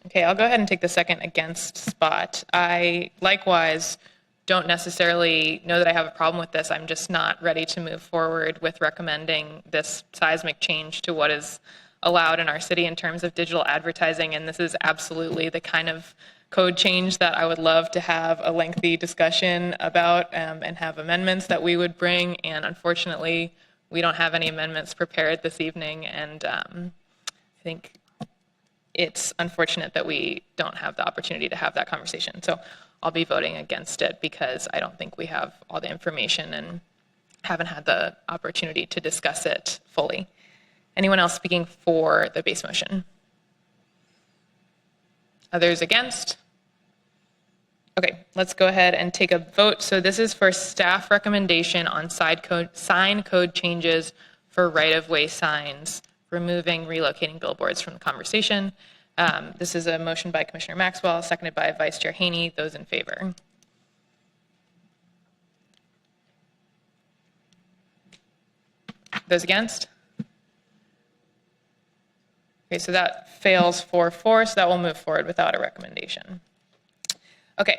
Okay, I'll go ahead and take the second against spot. I likewise don't necessarily know that I have a problem with this. I'm just not ready to move forward with recommending this seismic change to what is allowed in our city in terms of digital advertising. And this is absolutely the kind of code change that I would love to have a lengthy discussion about and have amendments that we would bring. And unfortunately, we don't have any amendments prepared this evening. And I think it's unfortunate that we don't have the opportunity to have that conversation. So I'll be voting against it because I don't think we have all the information and haven't had the opportunity to discuss it fully. Anyone else speaking for the base motion? Others against? Okay, let's go ahead and take a vote. So this is for staff recommendation on sign code changes for right-of-way signs, removing relocating billboards from the conversation. This is a motion by Commissioner Maxwell, seconded by Vice Chair Haney. Those in favor? Those against? Okay, so that fails 4-4, so that will move forward without a recommendation. Okay,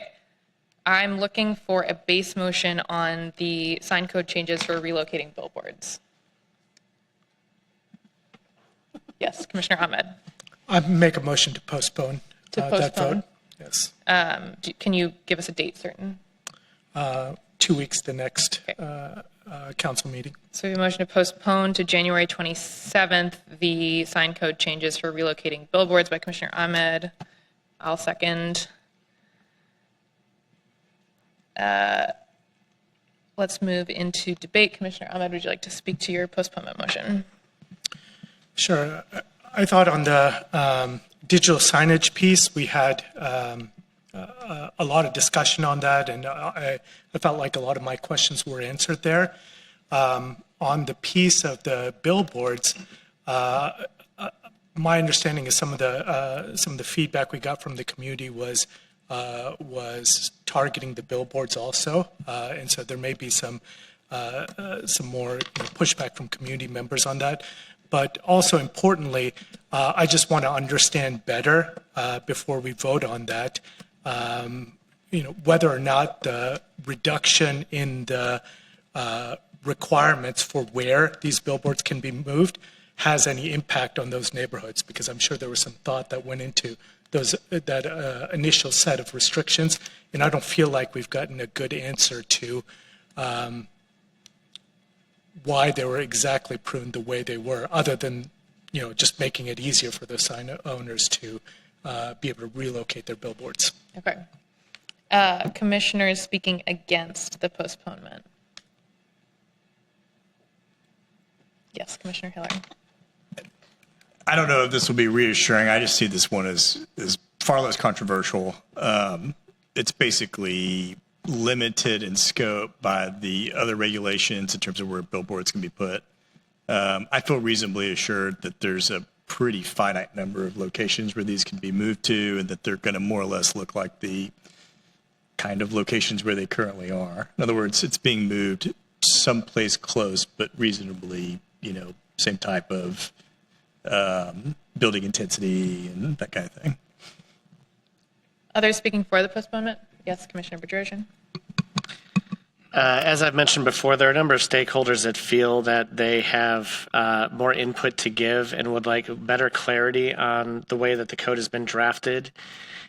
I'm looking for a base motion on the sign code changes for relocating billboards. Yes, Commissioner Ahmed. I make a motion to postpone that postpone? vote. Yes. Can you give us a date certain? 2 weeks, the next Okay. council meeting. So we have a motion to postpone to January 27th the sign code changes for relocating billboards by Commissioner Ahmed. I'll second. Let's move into debate. Commissioner Ahmed, would you like to speak to your postponement motion? Sure. I thought on the digital signage piece, we had a lot of discussion on that, and I felt like a lot of my questions were answered there. On the piece of the billboards, my understanding is some of the feedback we got from the community was targeting the billboards also, and so there may be some more pushback from community members on that. But also importantly, I just want to understand better before we vote on that, whether or not the reduction in the requirements for where these billboards can be moved has any impact on those neighborhoods, because I'm sure there was some thought that went into that initial set of restrictions, and I don't feel like we've gotten a good answer to why they were exactly pruned the way they were, other than just making it easier for the sign owners to be able to relocate their billboards. Okay. Commissioners speaking against the postponement. Yes, Commissioner Hillary. I don't know if this will be reassuring. I just see this one as far less controversial. It's basically limited in scope by the other regulations in terms of where billboards can be put. I feel reasonably assured that there's a pretty finite number of locations where these can be moved to, and that they're going to more or less look like the kind of locations where they currently are. In other words, it's being moved someplace close, but reasonably, same type of building intensity and that kind of thing. Others speaking for the postponement? Yes, Commissioner Bedrosian. As I've mentioned before, there are a number of stakeholders that feel that they have more input to give and would like better clarity on the way that the code has been drafted.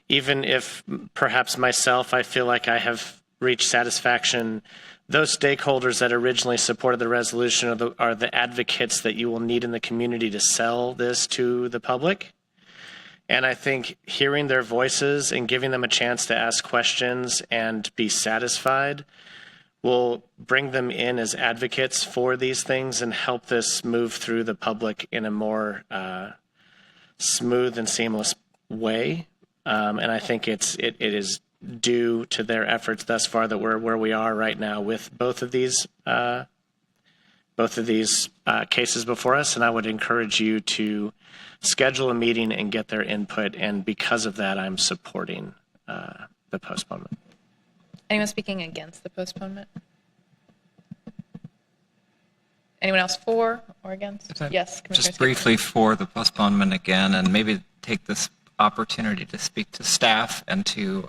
Even if perhaps myself, I feel like I have reached satisfaction, those stakeholders that originally supported the resolution are the advocates that you will need in the community to sell this to the public. And I think hearing their voices and giving them a chance to ask questions and be satisfied will bring them in as advocates for these things and help this move through the public in a more smooth and seamless way. And I think it is due to their efforts thus far that we're where we are right now with both of these cases before us. And I would encourage you to schedule a meeting and get their input. And because of that, I'm supporting the postponement. Anyone speaking against the postponement? Anyone else for or against? Yes, Commissioner Just Skidmore. briefly for the postponement again, and maybe take this opportunity to speak to staff and to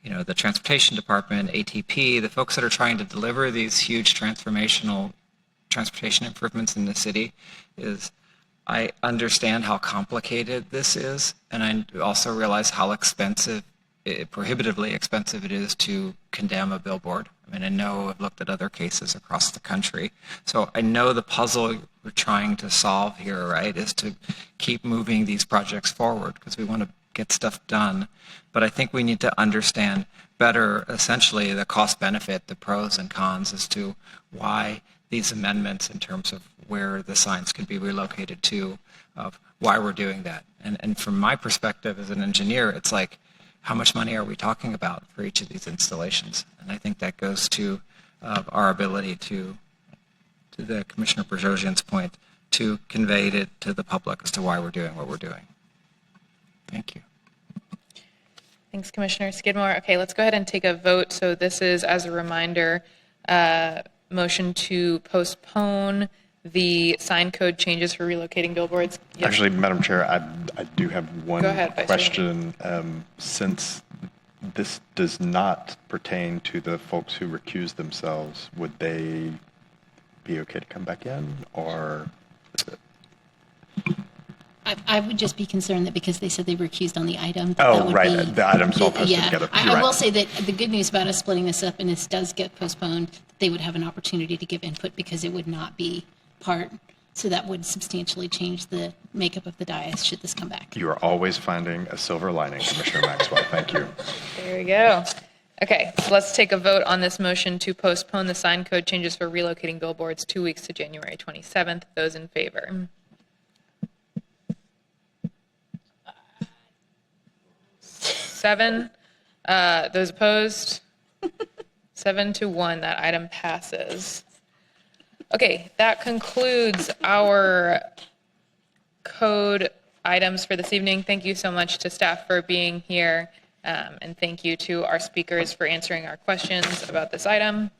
the transportation department, ATP, the folks that are trying to deliver these huge transformational transportation improvements in the city. Is I understand how complicated this is, and I also realize how prohibitively expensive it is to condemn a billboard. I mean, I know I've looked at other cases across the country. So I know the puzzle we're trying to solve here, right, is to keep moving these projects forward because we want to get stuff done. But I think we need to understand better, essentially, the cost benefit, the pros and cons as to why these amendments in terms of where the signs could be relocated to, of why we're doing that. And from my perspective as an engineer, it's like, how much money are we talking about for each of these installations? And I think that goes to our ability to the Commissioner Berjosian's point, to convey it to the public as to why we're doing what we're doing. Thank you. Thanks, Commissioner Skidmore. Okay, let's go ahead and take a vote. So this is, as a reminder, motion to postpone the sign code changes for relocating billboards. Yes. Actually, Madam Chair, I do have one Go ahead, Vice question. Since this does not pertain to the folks who recused themselves, would they be okay to come back in, or is it? I would just be concerned that because they said they were accused on the item. Oh, that would right. be- The items all posted yeah. together. I You're right. will say that the good news about us splitting this up and this does get postponed, they would have an opportunity to give input because it would not be part. So that would substantially change the makeup of the dais should this come back. You are always finding a silver lining, Commissioner Maxwell. Thank you. There we go. Okay, so let's take a vote on this motion to postpone the sign code changes for relocating billboards 2 weeks to January 27th. Those in favor? Seven. Those opposed? 7-1. That item passes. Okay, that concludes our code items for this evening. Thank you so much to staff for being here, and thank you to our speakers for answering our questions about this item.